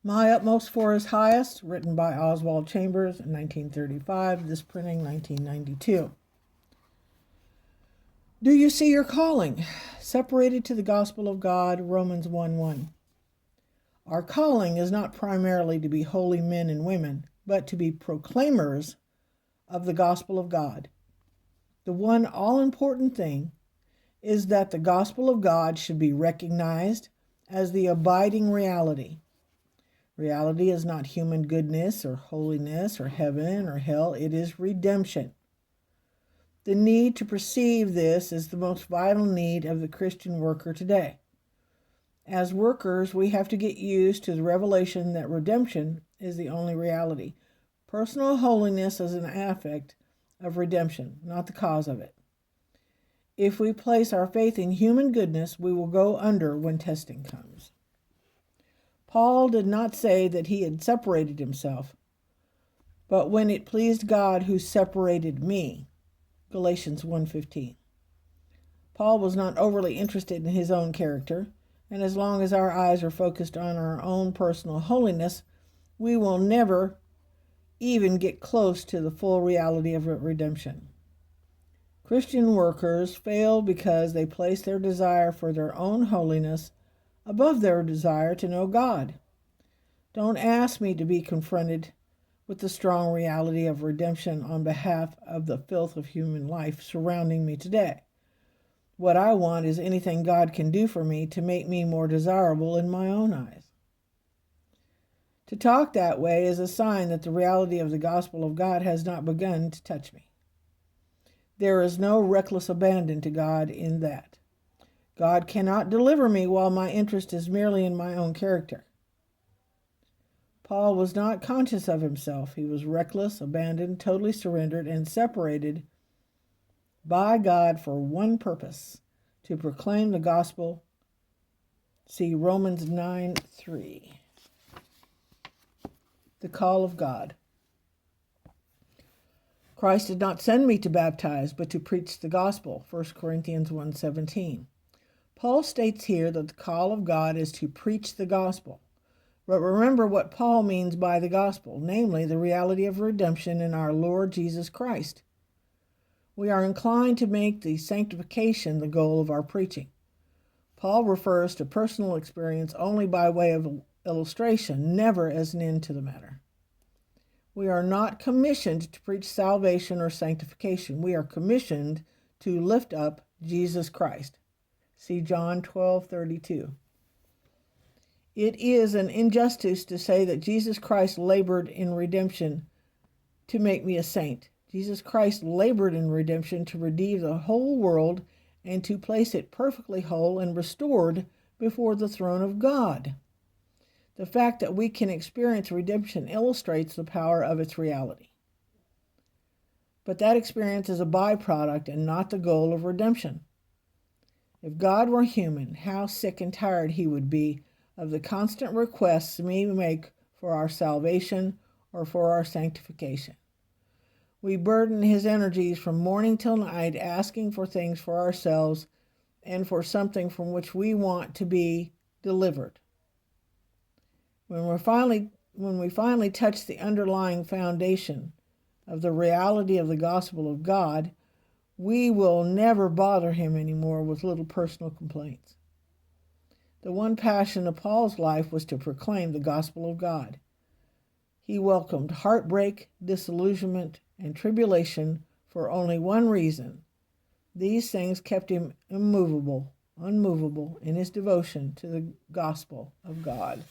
My Utmost for His Highest, written by Oswald Chambers in 1935, this printing 1992. Do you see your calling? Separated to the gospel of God, Romans 1:1. Our calling is not primarily to be holy men and women, but to be proclaimers of the gospel of God. The one all-important thing is that the gospel of God should be recognized as the abiding reality. Reality is not human goodness or holiness or heaven or hell. It is redemption. The need to perceive this is the most vital need of the Christian worker today. As workers, we have to get used to the revelation that redemption is the only reality. Personal holiness is an aspect of redemption, not the cause of it. If we place our faith in human goodness, we will go under when testing comes. Paul did not say that he had separated himself, but when it pleased God who separated me, Galatians 1:15. Paul was not overly interested in his own character, and as long as our eyes are focused on our own personal holiness, we will never even get close to the full reality of redemption. Christian workers fail because they place their desire for their own holiness above their desire to know God. Don't ask me to be confronted with the strong reality of redemption on behalf of the filth of human life surrounding me today. What I want is anything God can do for me to make me more desirable in my own eyes. To talk that way is a sign that the reality of the gospel of God has not begun to touch me. There is no reckless abandon to God in that. God cannot deliver me while my interest is merely in my own character. Paul was not conscious of himself. He was reckless, abandoned, totally surrendered, and separated by God for one purpose, to proclaim the gospel. See Romans 9:3. The call of God. Christ did not send me to baptize, but to preach the gospel, 1 Corinthians 1:17. Paul states here that the call of God is to preach the gospel. But remember what Paul means by the gospel, namely the reality of redemption in our Lord Jesus Christ. We are inclined to make the sanctification the goal of our preaching. Paul refers to personal experience only by way of illustration, never as an end to the matter. We are not commissioned to preach salvation or sanctification. We are commissioned to lift up Jesus Christ. See John 12:32. It is an injustice to say that Jesus Christ labored in redemption to make me a saint. Jesus Christ labored in redemption to redeem the whole world and to place it perfectly whole and restored before the throne of God. The fact that we can experience redemption illustrates the power of its reality. But that experience is a byproduct and not the goal of redemption. If God were human, how sick and tired he would be of the constant requests we make for our salvation or for our sanctification. We burden his energies from morning till night asking for things for ourselves and for something from which we want to be delivered. When we finally touch the underlying foundation of the reality of the gospel of God, we will never bother him anymore with little personal complaints. The one passion of Paul's life was to proclaim the gospel of God. He welcomed heartbreak, disillusionment, and tribulation for only one reason. These things kept him unmovable in his devotion to the gospel of God.